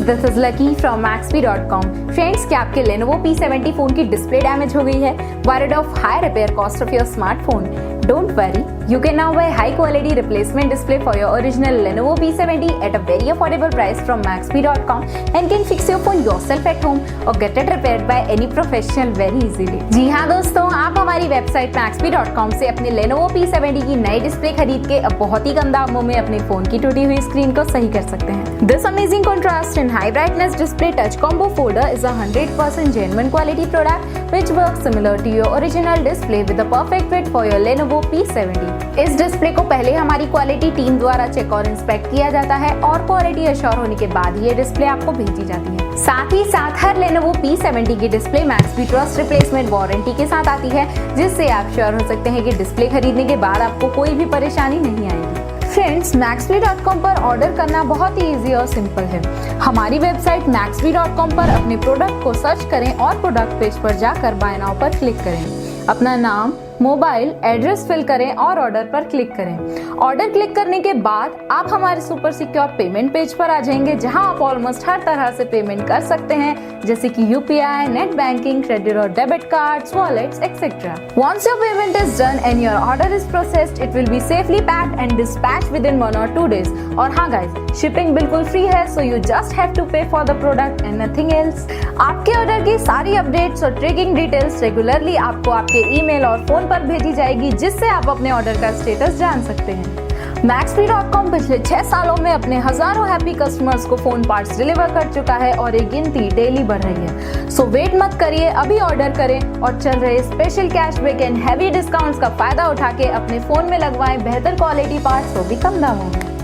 This is lucky from Maxbhi.com। Friends, क्या आपके Lenovo P70 phone की डिस्प्ले डैमेज हो गई है? Worried of high repair cost of your smartphone? Don't worry, you can now buy high quality replacement display for your original Lenovo P70 at a very affordable price from Maxbhi.com and can fix your phone yourself at home or get it repaired by any professional very easily। जी हाँ दोस्तों, आप हमारी website Maxbhi.com से अपने Lenovo P70 की नई display खरीद के अब बहुत ही कम दामों में अपने फोन की टूटी हुई स्क्रीन को सही कर सकते हैं। This amazing contrast and high brightness display touch combo folder is a 100% genuine quality product which works similar to your original display with a perfect fit for your Lenovo P70। इस display को पहले हमारी quality team द्वारा check और inspect किया जाता है और क्वालिटी अश्योर होने के बाद ये डिस्प्ले आपको भेजी जाती है। साथ ही साथ हर Lenovo P70 की display Maxbhi trust replacement warranty के साथ आती है, जिससे आप श्योर हो सकते हैं कि डिस्प्ले खरीदने के बाद आपको कोई भी परेशानी नहीं आएगी। फ्रेंड्स, Maxbhi.com पर ऑर्डर करना बहुत ही इजी और सिंपल है। हमारी वेबसाइट Maxbhi.com पर अपने प्रोडक्ट को सर्च करें और प्रोडक्ट पेज पर जाकर बाय नाउ पर क्लिक करें। अपना नाम, मोबाइल, एड्रेस फिल करें और ऑर्डर पर क्लिक करें। ऑर्डर क्लिक करने के बाद आप हमारे सुपर सिक्योर पेमेंट पेज पर आ जाएंगे, जहां आप ऑलमोस्ट हर तरह से पेमेंट कर सकते हैं, जैसे कि यूपीआई, नेट बैंकिंग, क्रेडिट और debit cards, wallets etcetera. Once your payment is done and your order is processed, it will be safely packed and dispatched within 1 or 2 days। और हाँ गाइस, शिपिंग बिल्कुल free है, so you just have to pay for the product and nothing else. आपके order की सारी updates और tracking details regularly आपको आपके ईमेल और फोन पर भेजी जाएगी, जिससे आप अपने ऑर्डर का स्टेटस जान सकते हैं। Maxbhi.com पिछले 6 सालों में अपने हजारों हैप्पी कस्टमर्स को फोन पार्ट्स डिलीवर कर चुका है और ये गिनती डेली बढ़ रही है। सो वेट मत करिए, अभी ऑर्डर करें और चल रहे special cashback and heavy discounts का फायदा उठा के अपने फोन में लगवाएं बेहतर क्वालिटी पार्ट्स वो भी कम दामों में।